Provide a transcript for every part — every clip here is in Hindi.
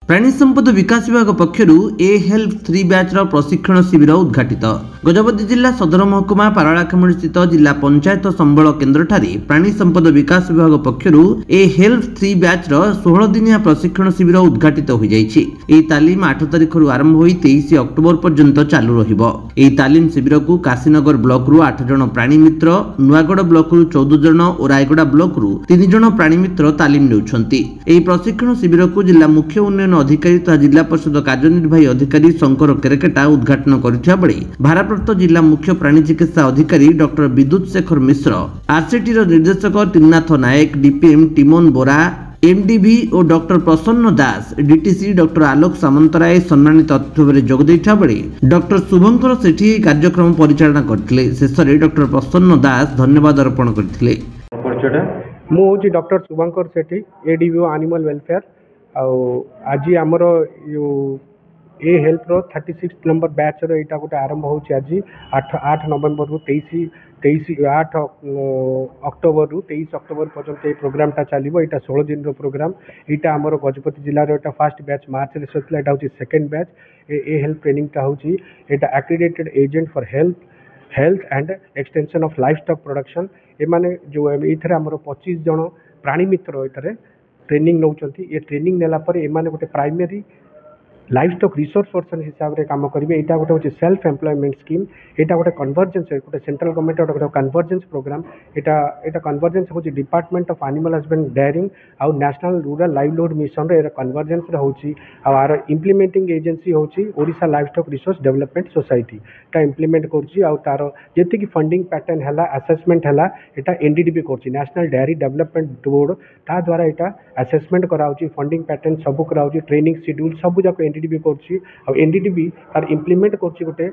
प्राणी संपद विकास विभाग पक्षर ए हेल्प 3 बैच प्रशिक्षण शिविर उद्घाटित। गजपति जिला सदर महकुमा पारालाखेमुंडी स्थित जिला पंचायत संबल केन्द्र प्राणी संपद विकास विभाग पक्षर ए हेल्प 3 बैच 16 दिनिया प्रशिक्षण शिविर उद्घाटित हो जाइछि। एही तालीम 8 तारिख आरंभ होई 23 अक्टोबर पर्यंत चालू रहिबो। एही तालीम शिविर को काशीनगर ब्लॉक रु 8 जन प्राणी मित्र, नुआगढ़ ब्लॉक रु 14 जन और रायगड़ा ब्लॉक रु 3 जन प्राणी मित्र तालीम नेउछंती। एही प्रशिक्षण शिविर को जिला मुख्य उन्नयन अधिकारी तथा जिला परिषद कार्यनिर्वाही अधिकारी शंकर केरकेटा उद्घाटन करथिया बेले भारप्राप्त जिला मुख्य प्राणी चिकित्सा अधिकारी डॉक्टर विद्युत शेखर मिश्र, आरसीटी निर्देशक त्रिनाथ नायक, डीपीएम टिमोन बोरा, एमडीवी और डॉक्टर प्रसन्न दास, डीटीसी डॉक्टर आलोक सामंतराय सम्मानित अतिथि जोगदेइठा बेले डॉक्टर शुभंकर सेठी कार्यक्रम परिचालना करथिले। शेषरे डॉक्टर प्रसन्न दास धन्यवाद अर्पण करथिले। मु होची डॉक्टर शुभंकर सेठी, एडीवीओ एनिमल वेलफेयर। आज आमर ए हेल्प 36 नंबर बैच यहाँ गोटे आरंभ होची। आज 8 नवेम्बर रु 8 अक्टोबर रु 23 अक्टोबर पर्यंत ये प्रोग्रामटा चलो। यहाँ 16 दिन प्रोग्राम। यहाँ आमर गजपति जिलार यहाँ फर्स्ट बैच मार्च रे सरिला। यहाँ हूँ सेकेंड बैच ए हेल्प ट्रेनिंगटा होची। यहाँ accredited agent for health and extension of livestock production एमाने जो ये आमर 25 जन प्राणी मित्र ये ट्रेनिंग नौचंती। ये ट्रेनिंग नेला पर एमाने गोटे primary life stock resource person हिसाब से काम करेंगे। यहाँ गोटे हूँ सेल्फ एम्प्लॉयमेंट स्कीम। यहाँ गोटे कन्वर्जेंस गोटे सेंट्रल गवर्नमेंट गोटे कन्वर्जेंस प्रोग्राम। यहाँ कन्वर्जेंस हूँ department of animal husband dairying आउ नेशनल रूरल लाइवलीहुड मिशन रे कन्वर्जेंस होची। आर इम्प्लीमेंटिंग एजेंसी होची Odisha livestock resource development society ता इम्प्लीमेंट करची। आउ तार जेति की फंडिंग पैटर्न हैला असेसमेंट हैला एटा एनडीडीबी करची, नेशनल डेयरी डेवलपमेंट बोर्ड ता द्वारा एटा असेसमेंट कराउची। फंडिंग पैटर्न सब कराउची, ट्रेनिंग शेड्यूल सब जाक एनडीडीबी करची। आ एनडीडीबी तार इम्प्लीमेंट करची गोटे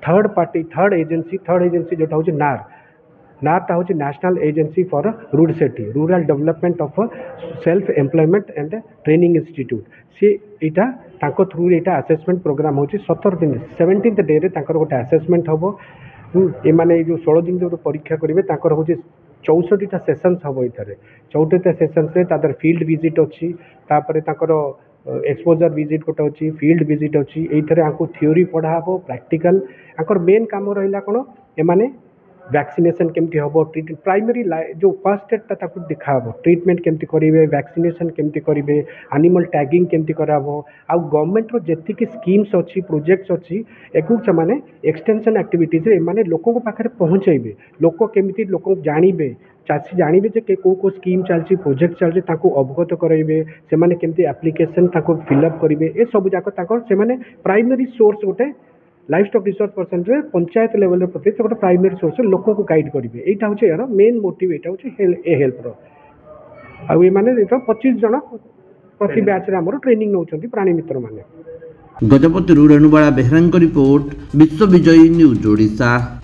थर्ड एजेंसी जोटा होची नार ता होची national agency for road safety rural development of self employment and training institute. सी एटा तांको थ्रू एटा असेसमेंट प्रोग्राम होची। 17 दिन 17th डे रे तांकर गोटे असेसमेंट हबो। ए माने जो 16 दिन जो परीक्षा करिवे तांकर होची 64टा सेशंस हबो। इथरे 64टा सेशंस रे तादर फील्ड विजिट अछि, तापरे तांकर एक्सपोजर विजिट गोटे अच्छी, फील्ड विजिट अच्छी। ये आपको थ्योरी पढ़ा हे, प्रैक्टिकल आंकर मेन काम रहा कौन एमाने वैक्सीनेशन केमती हम, ट्रीटमेंट प्राइमरी जो फर्स्ट एडटा देखा हे, ट्रीटमेंट केमती करेंगे, वैक्सीनेशन केमती करेंगे, एनिमल टैगिंग केमती कराबो। आ गवर्नमेंट रो जेतिकी स्कीम्स अच्छी प्रोजेक्ट्स अच्छी एकू से एक्सटेंशन एक्टिविटीज एमाने लोकों को पाखे पहुँचेबे। लोक केमती लोक जानवे, चाषी जानवे जे को स्कीम चलती, प्रोजेक्ट चलती, अवगत कराइबे, से माने केमती एप्लिकेशन फिलअप करेंगे। ये सब जाक से प्राइमरी सोर्स गोटे लाइफ स्टॉक रिसोर्स पर्सन रे पंचायत लेवल प्रति गोटे प्राइमरी सोर्स लोक को गाइड करेंगे। यहाँ हूँ यार मेन मोटिव, यहाँ हूँ ए हेल्प आउ माने 25 जन प्रति बैच रे हमर ट्रेनिंग नौचंती प्राणी मित्र माने। गजपति रेणुबाला बेहरा रिपोर्ट, विश्व विजयी न्यूज ओडिशा।